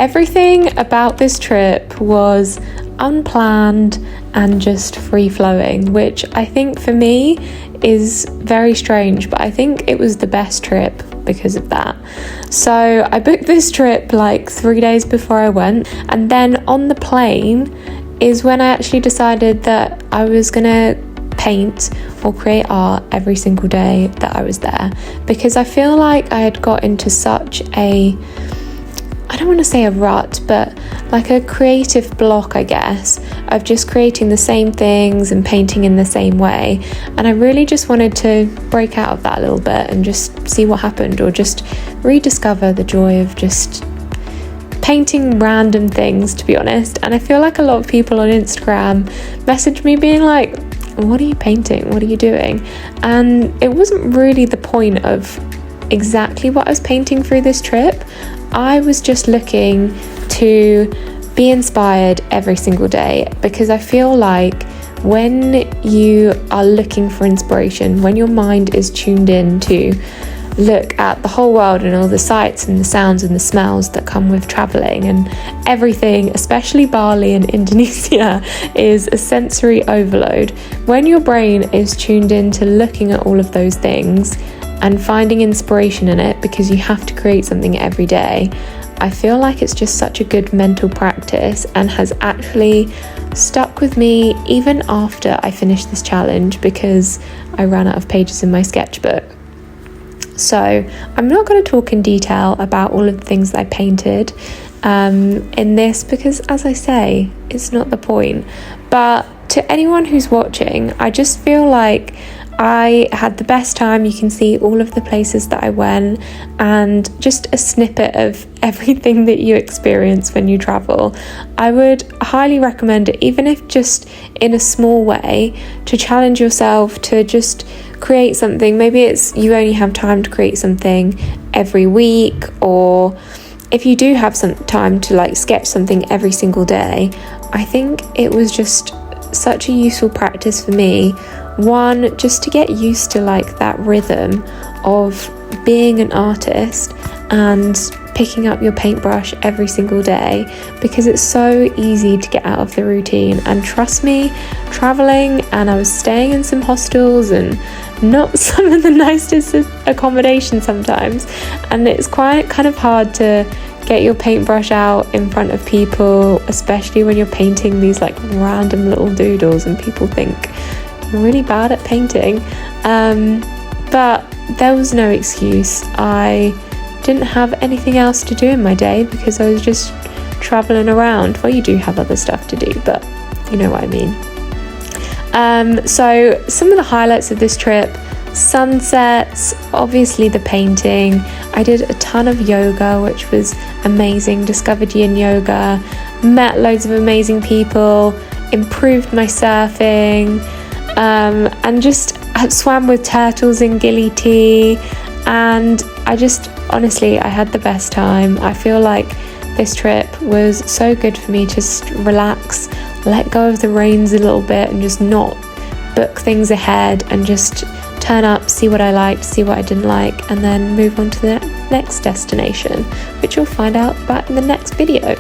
Everything about this trip was unplanned and just free-flowing, which I think for me is very strange, but I think it was the best trip because of that. So I booked this trip like 3 days before I went, and then on the plane is when I actually decided that I was gonna paint or create art every single day that I was there, because I feel like I had got into such a, I don't want to say a rut, but like a creative block, I guess, of just creating the same things and painting in the same way. And I really just wanted to break out of that a little bit and just see what happened, or just rediscover the joy of just painting random things, to be honest. And I feel like a lot of people on Instagram message me being like, what are you painting? What are you doing? And it wasn't really the point of exactly what I was painting through this trip. I was just looking to be inspired every single day, because I feel like when you are looking for inspiration, when your mind is tuned in to look at the whole world and all the sights and the sounds and the smells that come with traveling and everything, especially Bali and Indonesia, is a sensory overload. When your brain is tuned in to looking at all of those things and finding inspiration in it, because you have to create something every day, I feel like it's just such a good mental practice and has actually stuck with me even after I finished this challenge, because I ran out of pages in my sketchbook. So I'm not going to talk in detail about all of the things that I painted in this, because as I say, it's not the point. But to anyone who's watching, I just feel like I had the best time. You can see all of the places that I went and just a snippet of everything that you experience when you travel. I would highly recommend it, even if just in a small way, to challenge yourself to just create something. Maybe it's you only have time to create something every week, or if you do have some time to like sketch something every single day. I think it was just such a useful practice for me. One, just to get used to like that rhythm of being an artist and picking up your paintbrush every single day, because it's so easy to get out of the routine. And trust me, traveling, and I was staying in some hostels and not some of the nicest accommodations sometimes, and it's quite kind of hard to get your paintbrush out in front of people, especially when you're painting these like random little doodles and people think you're really bad at painting. But there was no excuse. I didn't have anything else to do in my day because I was just traveling around. Well, you do have other stuff to do, but you know what I mean. So some of the highlights of this trip: sunsets, obviously the painting. I did a ton of yoga, which was amazing. Discovered yin yoga, met loads of amazing people, improved my surfing, and just swam with turtles in Gili tea. And I just, honestly, I had the best time. I feel like this trip was so good for me to just relax, let go of the reins a little bit, and just not book things ahead, and just turn up, see what I liked, see what I didn't like, and then move on to the next destination, which you'll find out about in the next video.